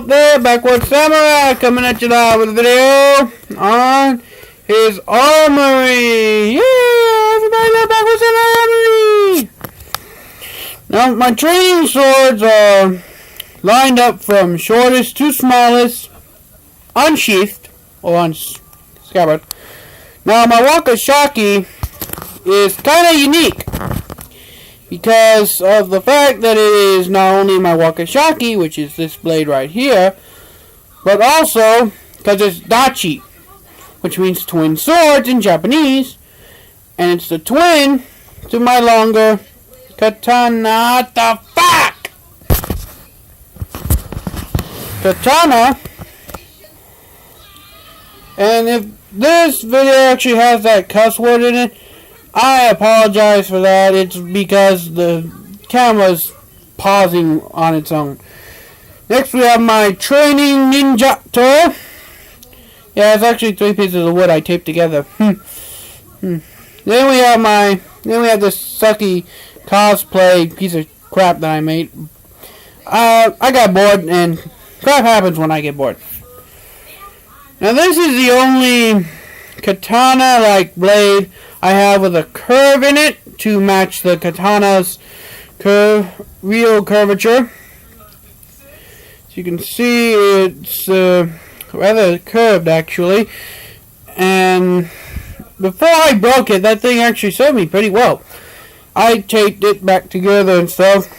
there, Backward Samurai, coming at you now with a video on his armory. Yeah, everybody love Backward Samurai armory. Now, my training swords are lined up from shortest to smallest, unsheathed, or unscabbard. Now, my Wakashaki is kind of unique because of the fact that it is not only my Wakashaki, which is this blade right here, but also because it's Dachi, which means twin swords in Japanese, and it's the twin to my longer katana. What the fuck? Katana. And if this video actually has that cuss word in it, I apologize for that. It's because the camera's pausing on its own. Next we have my training ninjato. Yeah, it's actually 3 pieces of wood I taped together. Then we have this sucky cosplay piece of crap that I made. I got bored, and crap happens when I get bored. Now this is the only katana-like blade I have with a curve in it to match the katana's real curvature. As you can see, it's rather curved actually. And before I broke it, that thing actually served me pretty well. I taped it back together and stuff.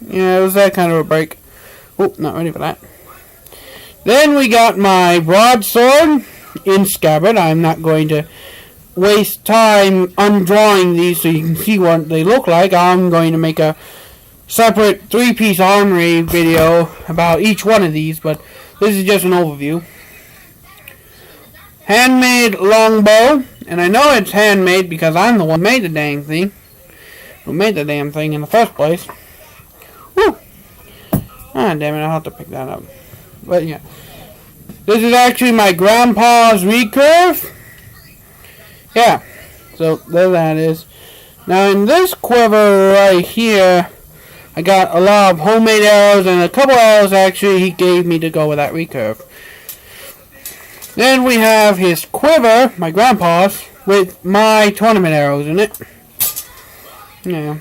Yeah, it was that kind of a break. Oh, not ready for that. Then we got my broadsword in scabbard. I'm not going to waste time undrawing these so you can see what they look like. I'm going to make a separate 3-piece armory video about each one of these, but this is just an overview. Handmade longbow, and I know it's handmade because I'm the one who made the dang thing. Who made the damn thing in the first place. Woo! Ah, damn it, I'll have to pick that up. But yeah. This is actually my grandpa's recurve. Yeah. So there that is. Now in this quiver right here, I got a lot of homemade arrows and a couple arrows actually he gave me to go with that recurve. Then we have his quiver, my grandpa's, with my tournament arrows in it. Yeah.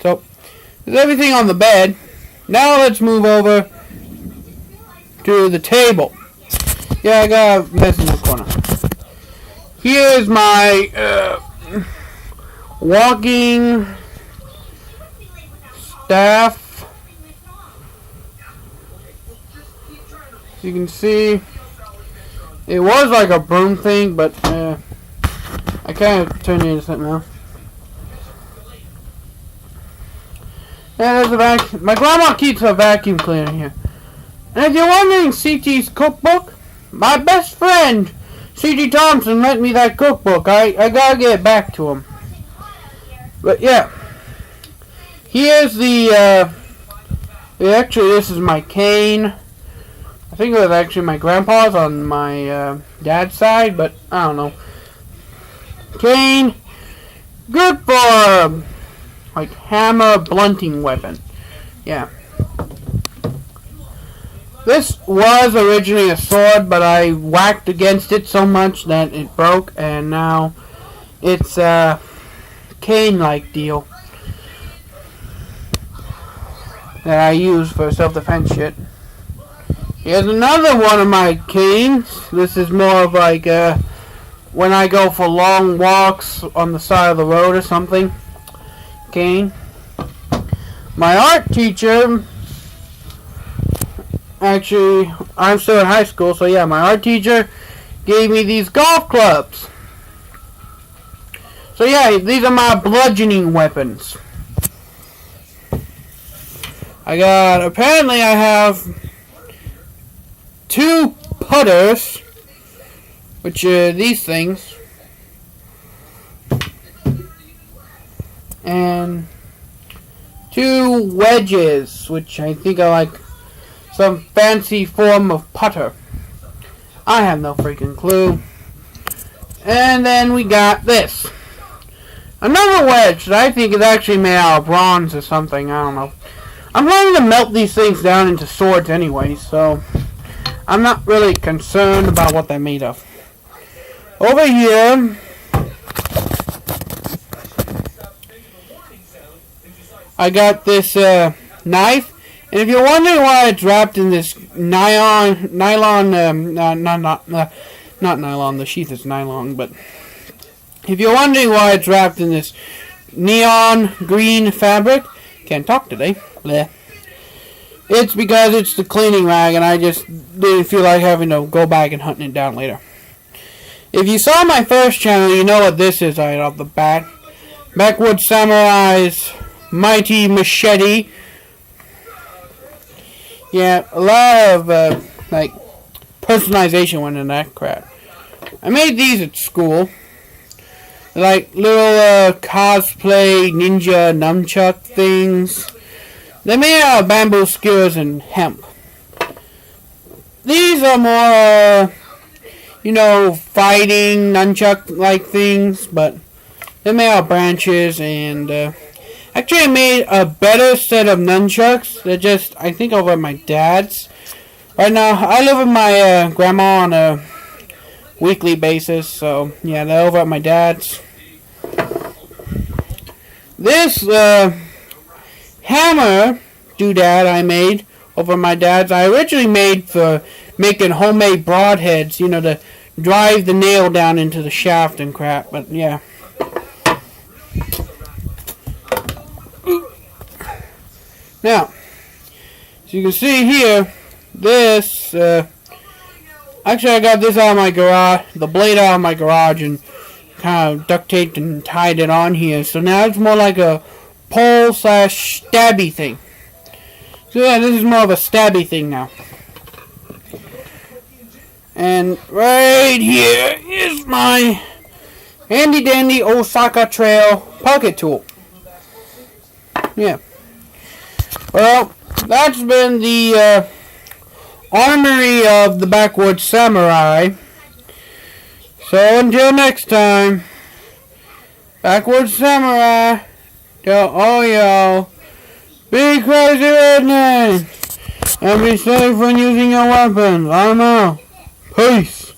So there's everything on the bed. Now let's move over to the table. Yeah, I got a mess in the corner. Here's my walking staff. As you can see, it was like a broom thing, but I kind of turned it into something else. And there's a vacuum. My grandma keeps a vacuum cleaner here. And if you're wondering, CT's cookbook, my best friend, C.T. Thompson, lent me that cookbook. I gotta get it back to him. But yeah. Here's the, actually this is my cane. I think it was actually my grandpa's on my dad's side, but I don't know. Cane. Good for, like, hammer blunting weapon. Yeah. This was originally a sword, but I whacked against it so much that it broke, and now it's a cane-like deal that I use for self-defense shit. Here's another one of my canes. This is more of like when I go for long walks on the side of the road or something. Cane. My art teacher, actually, I'm still in high school, so yeah, my art teacher gave me these golf clubs. So yeah, these are my bludgeoning weapons. Apparently I have 2 putters, which are these things, and 2 wedges, which I think are like some fancy form of putter. I have no freaking clue. And then we got this. Another wedge that I think is actually made out of bronze or something. I don't know. I'm planning to melt these things down into swords anyway, so I'm not really concerned about what they're made of. Over here, I got this knife, and if you're wondering why it's wrapped in this nylon, not nylon, the sheath is nylon, but if you're wondering why it's wrapped in this neon green fabric, can't talk today, bleh. It's because it's the cleaning rag, and I just didn't feel like having to go back and hunting it down later. If you saw my first channel, you know what this is right off the bat. Backwoods Samurai's mighty machete. Yeah, a lot of like personalization went in that crap. I made these at school. Like little cosplay ninja nunchuck things. They're made out of bamboo skewers and hemp. These are more, fighting nunchuck-like things, but they're made out of branches, and actually I made a better set of nunchucks. They're just, I think, over at my dad's. Right now, I live with my grandma on a weekly basis, so yeah, they're over at my dad's. This hammer doodad I made over my dad's, I originally made for making homemade broadheads, to drive the nail down into the shaft and crap, but yeah. Now, as you can see here, this, actually I got this out of my garage, the blade out of my garage, and kind of duct taped and tied it on here, so now it's more like a pole / stabby thing. So yeah, this is more of a stabby thing now. And right here is my handy dandy Osaka Trail pocket tool. Yeah. Well, that's been the armory of the Backwoods Samurai. So until next time, Backwoods Samurai. Oh y'all, be crazy redneck and be safe when using your weapons. I'm out. Peace.